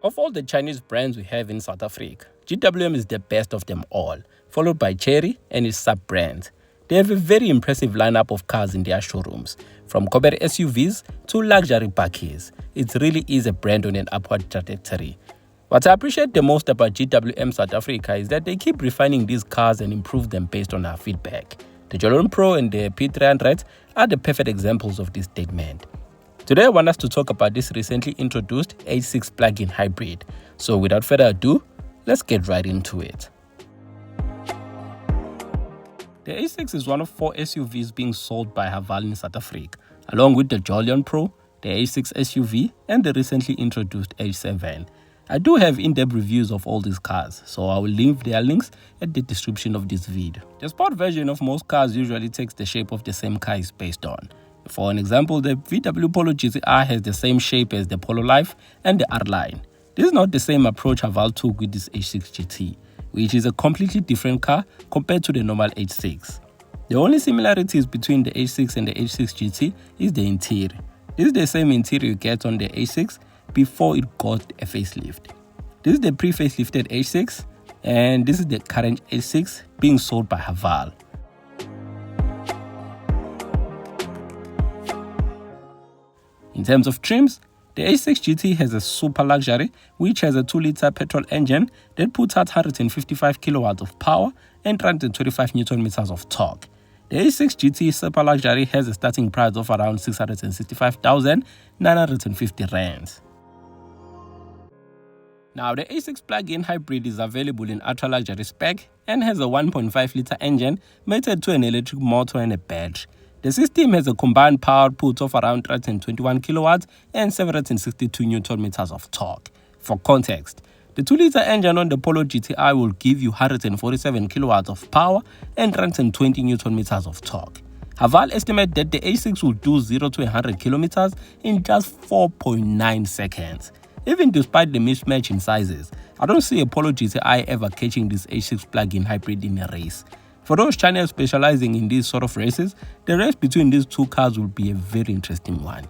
Of all the Chinese brands we have in South Africa, GWM is the best of them all, followed by Chery and its sub-brands. They have a very impressive lineup of cars in their showrooms, from compact SUVs to luxury bakkies. It really is a brand on an upward trajectory. What I appreciate the most about GWM South Africa is that they keep refining these cars and improve them based on our feedback. The Jolion Pro and the P300 are the perfect examples of this statement. Today I want us to talk about this recently introduced H6 plug-in hybrid. So without further ado, let's get right into it. The H6 is one of 4 SUVs being sold by HAVAL in South Africa, along with the Jolion Pro, the H6 SUV, and the recently introduced H7. I do have in-depth reviews of all these cars, so I will leave their links at the description of this video. The sport version of most cars usually takes the shape of the same car it's based on. For an example, the VW Polo GTR has the same shape as the Polo Life and the R-Line. This is not the same approach HAVAL took with this H6 GT, which is a completely different car compared to the normal H6. The only similarities between the H6 and the H6 GT is the interior. This is the same interior you get on the H6 before it got a facelift. This is the pre-facelifted H6, and this is the current H6 being sold by HAVAL. In terms of trims, the H6 GT has a super luxury, which has a 2-liter petrol engine that puts out 155 kilowatts of power and 325 Newton meters of torque. The H6 GT super luxury has a starting price of around 665,950 rands. Now, the H6 plug-in hybrid is available in ultra luxury spec and has a 1.5-liter engine mated to an electric motor and a battery. The system has a combined power output of around 321 kilowatts and 762 Newton meters of torque. For context, the 2-liter engine on the Polo GTI will give you 147 kilowatts of power and 320 Newton meters of torque. HAVAL estimate that the H6 will do 0 to 100 kilometers in just 4.9 seconds. Even despite the mismatch in sizes, I don't see a Polo GTI ever catching this H6 plug-in hybrid in a race. For those channels specializing in these sort of races, the race between these two cars will be a very interesting one.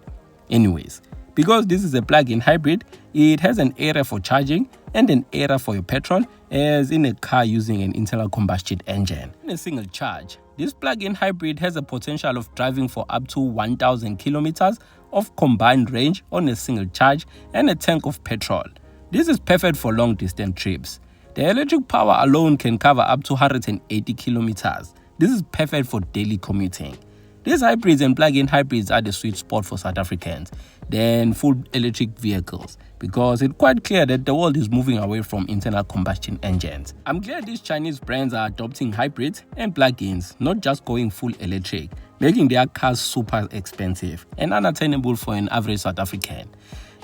Anyways, because this is a plug-in hybrid, it has an area for charging and an area for your petrol, as in a car using an internal combustion engine. In a single charge, this plug-in hybrid has a potential of driving for up to 1,000 kilometers of combined range on a single charge and a tank of petrol. This is perfect for long distance trips. The electric power alone can cover up to 180 kilometers. This is perfect for daily commuting. These hybrids and plug-in hybrids are the sweet spot for South Africans than full electric vehicles, because it's quite clear that the world is moving away from internal combustion engines. I'm glad these Chinese brands are adopting hybrids and plug-ins, not just going full electric, making their cars super expensive and unattainable for an average South African.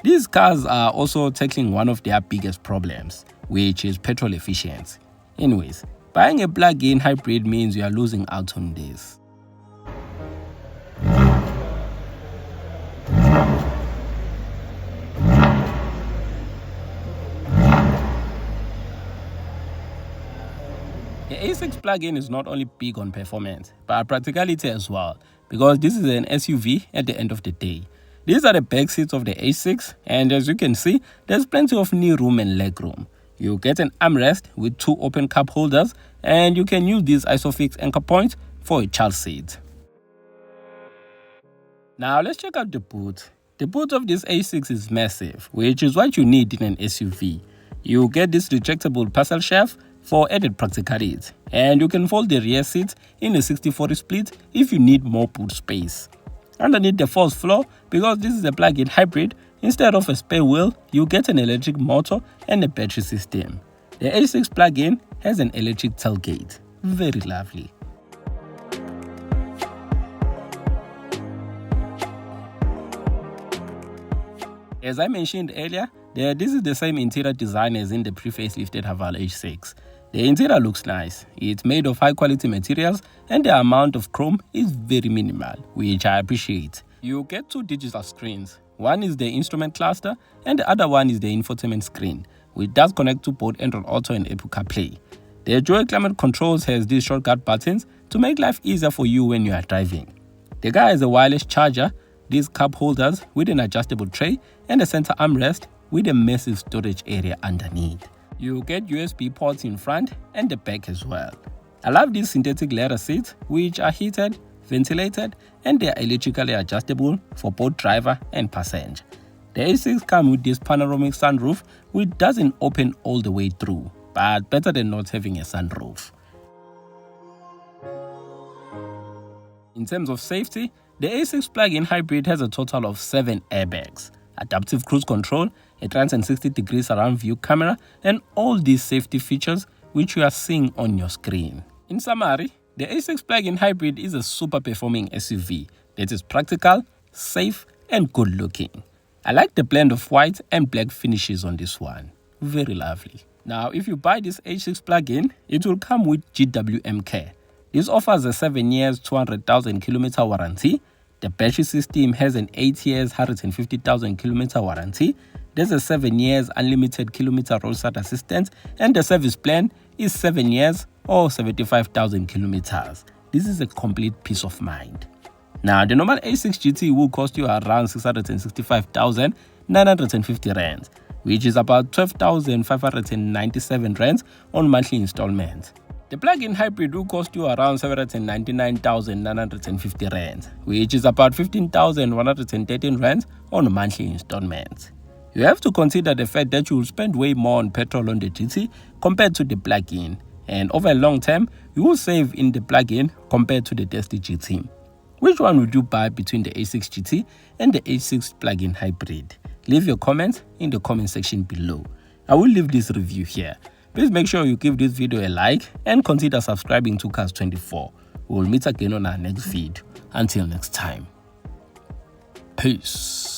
These cars are also tackling one of their biggest problems, which is petrol efficiency. Anyways, buying a plug-in hybrid means you are losing out on this. The H6 plug-in is not only big on performance, but practicality as well, because this is an SUV at the end of the day. These are the back seats of the H6, and as you can see, there's plenty of knee room and leg room. You get an armrest with 2 open cup holders, and you can use these ISOFIX anchor points for a child seat. Now let's check out the boot. The boot of this H6 is massive, which is what you need in an SUV. You get this retractable parcel shelf for added practicality, and you can fold the rear seat in a 60-40 split if you need more boot space. Underneath the false floor, because this is a plug-in hybrid, instead of a spare wheel, you get an electric motor and a battery system. The H6 plug-in has an electric tailgate. Very lovely. As I mentioned earlier, this is the same interior design as in the pre-facelifted HAVAL H6. The interior looks nice. It's made of high quality materials and the amount of chrome is very minimal, which I appreciate. You get 2 digital screens. One is the instrument cluster and the other one is the infotainment screen, which does connect to both Android Auto and Apple CarPlay. The Joy Climate Controls has these shortcut buttons to make life easier for you when you are driving. The car has a wireless charger, these cup holders with an adjustable tray and a center armrest with a massive storage area underneath. You get USB ports in front and the back as well. I love these synthetic leather seats, which are heated, ventilated, and they are electrically adjustable for both driver and passenger. The A6 comes with this panoramic sunroof, which doesn't open all the way through, but better than not having a sunroof. In terms of safety, the A6 plug-in hybrid has a total of 7 airbags, adaptive cruise control, a 360-degree surround view camera, and all these safety features which you are seeing on your screen. In summary, the A6 plug-in hybrid is a super performing SUV that is practical, safe, and good looking. I like the blend of white and black finishes on this one. Very lovely. Now, if you buy this A6 plug-in, it will come with GWM Care. This offers a 7 years, 200,000 kilometer warranty. The battery system has an 8 years, 150,000 kilometer warranty. There's a 7 years unlimited kilometer roadside assistance, and the service plan is 7 years or 75,000 kilometers. This is a complete peace of mind. Now, the normal A6 GT will cost you around 665,950 rands, which is about 12,597 rands on monthly installments. The plug-in hybrid will cost you around 799,950 rands, which is about 15,113 rands on monthly installments. You have to consider the fact that you will spend way more on petrol on the GT compared to the plug-in, and over a long term, you will save in the plug-in compared to the Dusty GT. Which one would you buy between the A6 GT and the A6 plug-in hybrid? Leave your comments in the comment section below. I will leave this review here. Please make sure you give this video a like and consider subscribing to Cars24. We will meet again on our next video. Until next time. Peace.